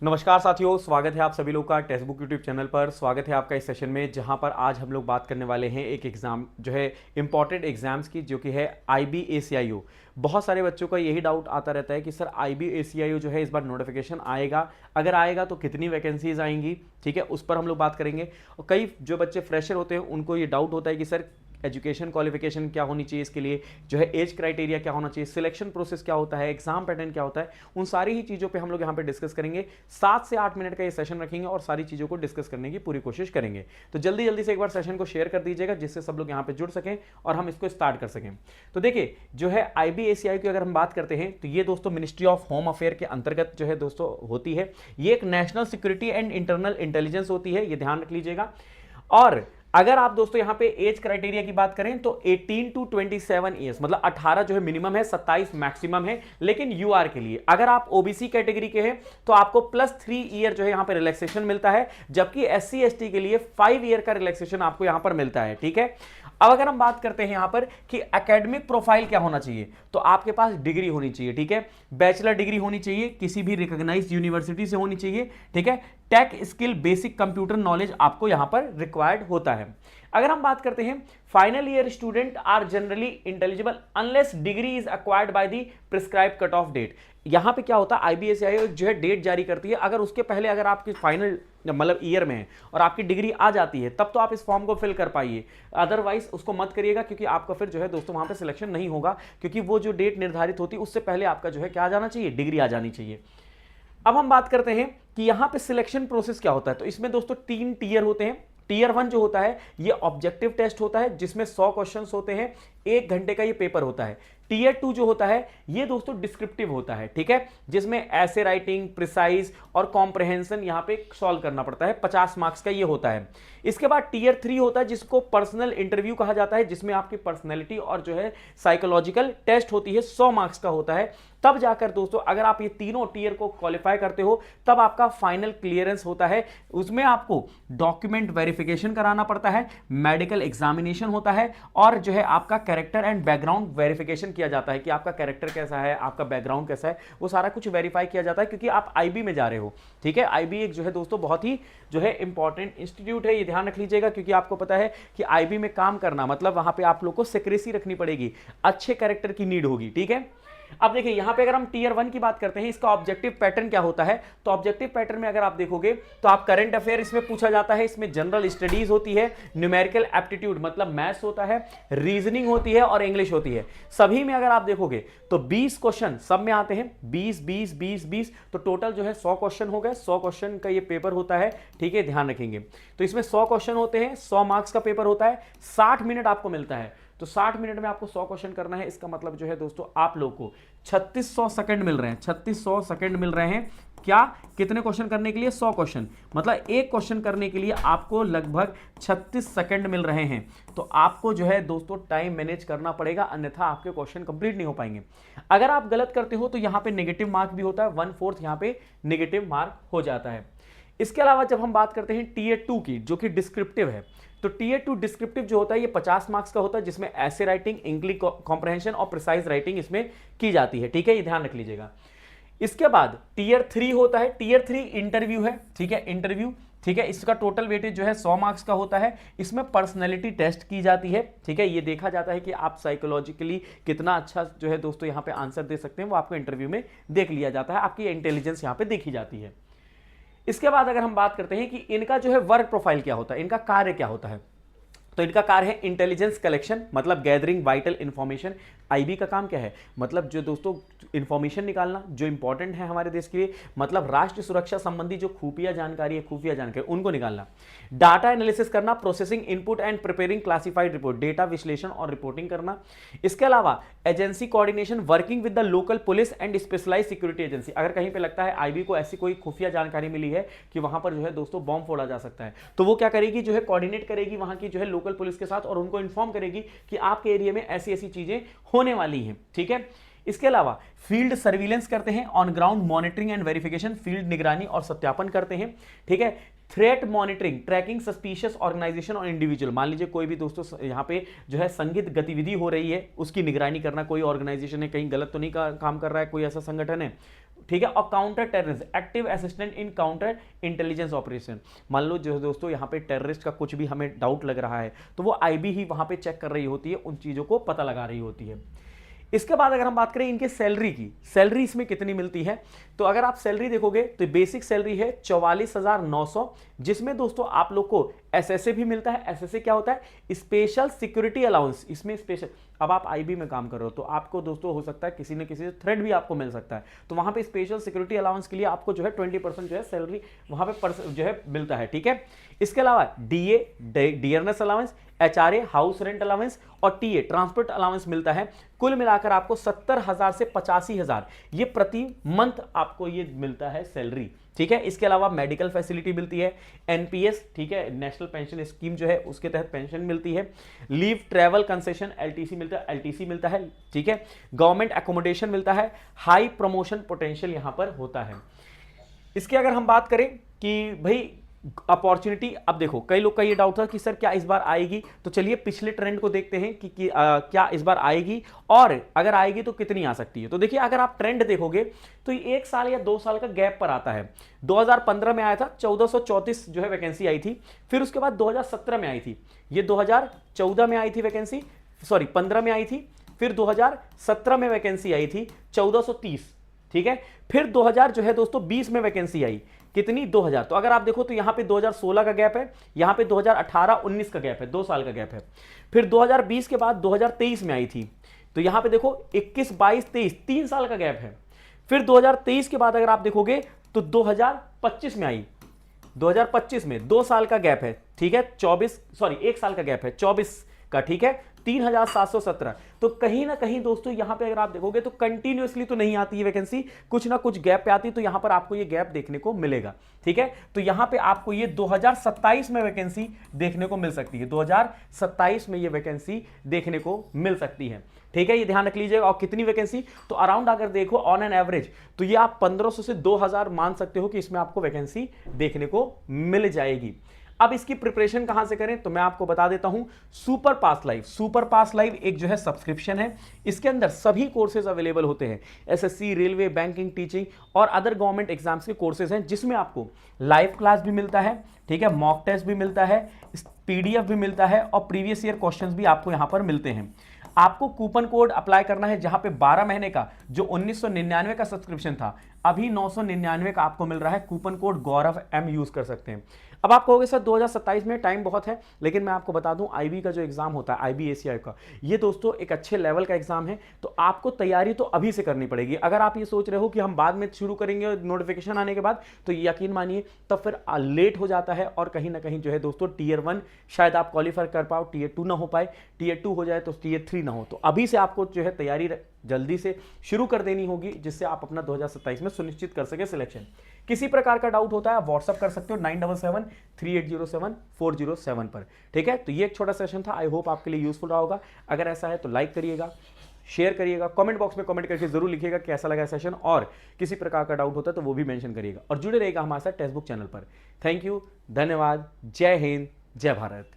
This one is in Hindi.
नमस्कार साथियों, स्वागत है आप सभी लोग का टेक्स्ट बुक यूट्यूब चैनल पर। स्वागत है आपका इस सेशन में, जहां पर आज हम लोग बात करने वाले हैं एक एग्जाम जो है इंपॉर्टेंट एग्जाम्स की, जो कि है IBACIO। बहुत सारे बच्चों का यही डाउट आता रहता है कि सर IBACIO जो है इस बार नोटिफिकेशन आएगा, अगर आएगा तो कितनी वैकेंसीज आएंगी। ठीक है, उस पर हम लोग बात करेंगे। और कई जो बच्चे फ्रेशर होते हैं उनको ये डाउट होता है कि सर एजुकेशन क्वालिफिकेशन क्या होनी चाहिए, इसके लिए जो है एज क्राइटेरिया क्या होना चाहिए, सिलेक्शन प्रोसेस क्या होता है, एग्जाम पैटर्न क्या होता है। उन सारी ही चीज़ों पे हम लोग यहाँ पे डिस्कस करेंगे। 7 से 8 मिनट का ये सेशन रखेंगे और सारी चीज़ों को डिस्कस करने की पूरी कोशिश करेंगे। तो जल्दी जल्दी से एक बार सेशन को शेयर कर दीजिएगा, जिससे सब लोग यहाँ पे जुड़ सकें और हम इसको स्टार्ट कर सकें। तो देखिए, जो है IBACIO की अगर हम बात करते हैं तो ये दोस्तों मिनिस्ट्री ऑफ होम अफेयर के अंतर्गत जो है दोस्तों होती है। ये एक national security and internal intelligence होती है, ये ध्यान रख लीजिएगा। और अगर आप दोस्तों यहां पे एज क्राइटेरिया की बात करें तो 18 टू 27 ईयर्स, मतलब 18 जो है मिनिमम है, 27 मैक्सिमम है। लेकिन यूआर के लिए अगर आप ओबीसी कैटेगरी के हैं तो आपको +3 ईयर जो है यहां पे रिलैक्सेशन मिलता है, जबकि SC ST के लिए 5 ईयर का रिलैक्सेशन आपको यहां पर मिलता है। ठीक है, अब अगर हम बात करते हैं यहां पर कि एकेडमिक प्रोफाइल क्या होना चाहिए, तो आपके पास डिग्री होनी चाहिए। ठीक है, बैचलर डिग्री होनी चाहिए, किसी भी रिकॉग्नाइज्ड यूनिवर्सिटी से होनी चाहिए। ठीक है, tech skill basic computer knowledge आपको यहां पर रिक्वायर्ड होता है। अगर हम बात करते हैं, final year student are generally intelligible unless degree is acquired by the prescribe cut off date. यहां पे क्या होता है, IBACIO जो है डेट जारी करती है, अगर उसके पहले अगर आपकी फाइनल मतलब ईयर में है और आपकी डिग्री आ जाती है तब तो आप इस फॉर्म को फिल कर पाइए, अदरवाइज उसको मत करिएगा, क्योंकि आपका फिर जो है दोस्तों वहां पे सिलेक्शन नहीं होगा, क्योंकि वो जो डेट निर्धारित होती है उससे पहले आपका जो है क्या आ जाना चाहिए, डिग्री आ जानी चाहिए। अब हम बात करते हैं कि यहां पे सिलेक्शन प्रोसेस क्या होता है। तो इसमें दोस्तों 3 टीयर होते हैं। टीयर 1 जो होता है ये ऑब्जेक्टिव टेस्ट होता है, जिसमें 100 क्वेश्चंस होते हैं, 1 घंटे का ये पेपर होता है। टीयर 2 जो होता है ये दोस्तों डिस्क्रिप्टिव होता है। ठीक है, जिसमें ऐसे राइटिंग, प्रिसाइज और कॉम्प्रहेंशन यहां पे सॉल्व करना पड़ता है, 50 मार्क्स का ये होता है। इसके बाद टीयर 3 होता है, जिसको पर्सनल इंटरव्यू कहा जाता है, जिसमें आपकी पर्सनैलिटी और जो है साइकोलॉजिकल टेस्ट होती है, 100 मार्क्स का होता है। तब जाकर दोस्तों अगर आप ये तीनों टीयर को क्वालिफाई करते हो तब आपका फाइनल क्लियरेंस होता है। उसमें आपको डॉक्यूमेंट वेरिफिकेशन कराना पड़ता है, मेडिकल एग्जामिनेशन होता है, और जो है आपका कैरेक्टर एंड बैकग्राउंड वेरिफिकेशन किया जाता है कि आपका कैरेक्टर कैसा है, आपका बैकग्राउंड कैसा है, वो सारा कुछ वेरीफाई किया जाता है, क्योंकि आप IB में जा रहे हो। ठीक है, IB एक जो है दोस्तों बहुत ही जो है इंपॉर्टेंट इंस्टीट्यूट है, ये ध्यान रख लीजिएगा, क्योंकि आपको पता है कि IB में काम करना मतलब वहां पे आप लोग को सिक्रेसी रखनी पड़ेगी, अच्छे कैरेक्टर की नीड होगी। ठीक है, अब देखिए यहां पे अगर हम टीयर 1 की बात करते हैं, इसका ऑब्जेक्टिव पैटर्न क्या होता है, तो ऑब्जेक्टिव पैटर्न में अगर आप देखोगे तो आप करंट अफेयर इसमें पूछा जाता है, इसमें जनरल स्टडीज होती है, न्यूमेरिकल एप्टीट्यूड मतलब मैथ्स होता है, रीजनिंग होती है और इंग्लिश होती है। सभी में अगर आप देखोगे तो 20 क्वेश्चन सब में आते हैं, 20 20 20 20, तो टोटल जो है 100 क्वेश्चन हो गए। 100 क्वेश्चन का ये पेपर होता है। ठीक है, ध्यान रखेंगे। तो इसमें 100 क्वेश्चन होते हैं, 100 मार्क्स का पेपर होता है, 60 मिनट आपको मिलता है। तो 60 मिनट में आपको 100 क्वेश्चन करना है, इसका मतलब जो है दोस्तों आप लोग को 3600 सेकंड मिल रहे हैं। 3600 सेकंड मिल रहे हैं क्या, कितने क्वेश्चन करने के लिए, 100 क्वेश्चन, मतलब एक क्वेश्चन करने के लिए आपको लगभग 36 सेकंड मिल रहे हैं। तो आपको जो है दोस्तों टाइम मैनेज करना पड़ेगा, अन्यथा आपके क्वेश्चन कंप्लीट नहीं हो पाएंगे। अगर आप गलत करते हो तो यहां पे नेगेटिव मार्क भी होता है, 1/4 यहां पे नेगेटिव मार्क हो जाता है। इसके अलावा जब हम बात करते हैं टीयर 2 की, जो कि डिस्क्रिप्टिव है, तो टीयर 2 डिस्क्रिप्टिव जो होता है ये 50 मार्क्स का होता है, जिसमें ऐसे राइटिंग, इंग्लिश कॉम्प्रहेंशन और प्रिसाइज राइटिंग इसमें की जाती है। ठीक है, ये ध्यान रख लीजिएगा। इसके बाद टीयर 3 होता है। टीयर 3 इंटरव्यू है। ठीक है, इंटरव्यू, ठीक है, इसका टोटल वेटेज जो है 100 मार्क्स का होता है। इसमें पर्सनैलिटी टेस्ट की जाती है। ठीक है, ये देखा जाता है कि आप साइकोलॉजिकली कितना अच्छा जो है दोस्तों यहाँ पे आंसर दे सकते हैं, वो आपको इंटरव्यू में देख लिया जाता है, आपकी इंटेलिजेंस यहाँ पे देखी जाती है। इसके बाद अगर हम बात करते हैं कि इनका जो है वर्क प्रोफाइल क्या होता है, इनका कार्य क्या होता है, तो इनका कार्य है इंटेलिजेंस कलेक्शन, मतलब गैदरिंग वाइटल इंफॉर्मेशन। IB का काम क्या है, मतलब जो दोस्तों इंफॉर्मेशन निकालना जो इंपॉर्टेंट है हमारे देश के लिए, मतलब राष्ट्र सुरक्षा संबंधी जो खुफिया जानकारी है, खुफिया जानकारी उनको निकालना। डाटा एनालिसिस करना, processing input and preparing classified report, data विश्लेषण और रिपोर्टिंग करना। इसके अलावा agency coordination, working with the local police and specialise security agency. अगर कहीं पे लगता है IB को ऐसी कोई खुफिया जानकारी मिली है कि वहां पर जो है दोस्तों बॉम्ब फोड़ा जा सकता है, तो वो क्या करेगी, जो है कोऑर्डिनेट करेगी वहां की जो है लोकल पुलिस के साथ, और उनको इन्फॉर्म करेगी कि आपके एरिया में ऐसी ऐसी चीजें होने वाली हैं। ठीक है, इसके अलावा फील्ड सर्विलेंस करते हैं, on ground monitoring and verification, field निगरानी और सत्यापन करते हैं। ठीक है, threat monitoring, tracking suspicious organisation और इंडिविजुअल, मान लीजिए कोई भी दोस्तों यहाँ पे जो है संदिग्ध गतिविधि हो रही है, उसकी निगरानी करना, कोई ऑर्गेनाइजेशन है कहीं गलत तो नहीं काम कर रहा है, कोई ऐसा संगठन है, ठीक है, और counter terrorist, active assistant in counter intelligence operation. मान लो जो दोस्तों यहाँ पे टेररिस्ट का कुछ भी हमें डाउट लग रहा है तो वो आईबी ही वहां पे चेक कर रही होती है, उन चीजों को पता लगा रही होती है। इसके बाद अगर हम बात करें इनके सैलरी की, सैलरी इसमें कितनी मिलती है, तो अगर आप सैलरी देखोगे तो बेसिक सैलरी है 44,900, जिसमें दोस्तों आप लोग को एसएसए भी मिलता है। एसएसए क्या होता है? Special security allowance. इसमें स्पेशल, अब आप आईबी में काम कर रहे हो तो आपको दोस्तों हो सकता है किसी न किसी थ्रेड भी आपको मिल सकता है, तो वहां पे स्पेशल सिक्योरिटी अलाउंस के लिए आपको जो है 20% जो है सैलरी वहां पे जो है मिलता है, ठीक है। इसके अलावा DA, dearness allowance, HRA, house rent allowance और टीए, ट्रांसपोर्ट अलाउंस मिलता है। कुल मिलाकर आपको 70,000 से 85,000 ये प्रति मंथ आपको ये मिलता है सैलरी, ठीक है। इसके अलावा मेडिकल फैसिलिटी मिलती है, एनपीएस, ठीक है, नेशनल पेंशन स्कीम जो है उसके तहत पेंशन मिलती है, लीव ट्रैवल कंसेशन एलटीसी मिलता है, ठीक है, गवर्नमेंट एकोमोडेशन मिलता है, हाई प्रमोशन पोटेंशियल यहां पर होता है। इसके अगर हम बात करें कि भाई अपॉर्चुनिटी, अब देखो कई लोग का ये डाउट था कि सर क्या इस बार आएगी, तो चलिए पिछले ट्रेंड को देखते हैं कि क्या इस बार आएगी और अगर आएगी तो कितनी आ सकती है। तो देखिए अगर आप ट्रेंड देखोगे तो ये 1 साल या 2 साल का गैप पर आता है। 2015 में आया था 1434 जो है वैकेंसी आई थी, फिर उसके बाद 2017 में आई थी, ये 2014 में आई थी वैकेंसी, सॉरी 15 में आई थी, फिर 2017 में वैकेंसी आई थी 1430, ठीक है, फिर 2000 जो है दोस्तों 20 में वैकेंसी आई, कितनी 2000। तो अगर आप देखो तो यहां पे 2016 का गैप है, यहां पे 2018-19 का गैप है, 2 साल का गैप है। फिर 2020 के बाद 2023 में आई थी, तो यहां पे देखो 21, 22, 23 3 साल का गैप है। फिर 2023 के बाद अगर आप देखोगे तो 2025 में आई, 2025 में 2 साल का गैप है, ठीक है, 1 साल का गैप है 24 का, ठीक है, 3,717। तो कहीं ना कहीं दोस्तों यहां पे अगर आप देखोगे तो कंटिन्यूअसली तो नहीं आती है वैकेंसी, कुछ ना कुछ गैप पे आती है, तो यहां पर आपको ये गैप देखने को मिलेगा, ठीक है। तो यहां पे आपको ये 2027 में वैकेंसी देखने को मिल सकती है, 2027 में ये वैकेंसी देखने को मिल सकती है, ठीक है, ये ध्यान रख लीजिएगा। और कितनी वैकेंसी, तो अराउंड अगर देखो ऑन एन एवरेज तो ये आप 1500 से 2000 मान सकते हो कि इसमें आपको वैकेंसी देखने को मिल जाएगी। अब इसकी प्रिपरेशन कहां से करें, तो मैं आपको बता देता हूं, सुपर पास लाइव। सुपर पास लाइव एक जो है सब्सक्रिप्शन है, इसके अंदर सभी कोर्सेज अवेलेबल होते हैं, एसएससी, रेलवे, बैंकिंग, टीचिंग और अदर गवर्नमेंट एग्जाम्स के कोर्सेज हैं, जिसमें आपको लाइव क्लास भी मिलता है, ठीक है, मॉक टेस्ट भी मिलता है, पीडीएफ भी मिलता है और प्रीवियस ईयर क्वेश्चंस भी आपको यहां पर मिलते हैं। आपको कूपन कोड अप्लाई करना है, जहां पे 12 महीने का जो 1999 का सब्सक्रिप्शन था अभी 999 का आपको मिल रहा है, कूपन कोड गौरव एम यूज कर सकते हैं। अब आप कहोगे सर 2027 में टाइम बहुत है, लेकिन मैं आपको बता दूं आईबी का जो एग्जाम होता है, आईबी एसीआई का, ये दोस्तों एक अच्छे लेवल का एग्जाम है, तो आपको तैयारी तो अभी से करनी पड़ेगी। अगर आप ये सोच रहे हो कि हम बाद में शुरू करेंगे नोटिफिकेशन आने के बाद, तो यकीन मानिए तब फिर लेट हो जाता है और कहीं ना कहीं जो है दोस्तों टीयर 1 शायद आप क्वालिफाई कर पाओ, टीयर 2 ना हो पाए, टीयर 2 हो जाए तो टीयर 3 ना हो। तो अभी से आपको जो है तैयारी जल्दी से शुरू कर देनी होगी, जिससे आप अपना 2027 में सुनिश्चित कर सके सिलेक्शन। किसी प्रकार का डाउट होता है आप व्हाट्सअप कर सकते हो 9773807407 पर, ठीक है। तो ये एक छोटा सेशन था, आई होप आपके लिए यूजफुल रहा होगा। अगर ऐसा है तो लाइक करिएगा, शेयर करिएगा, कमेंट बॉक्स में कमेंट करके जरूर लिखिएगा कैसा लगा सेशन, और किसी प्रकार का डाउट होता है तो वो भी मेंशन करिएगा, और जुड़े रहेगा हमारे साथ टेक्स्ट बुक चैनल पर। थैंक यू, धन्यवाद, जय हिंद, जय भारत।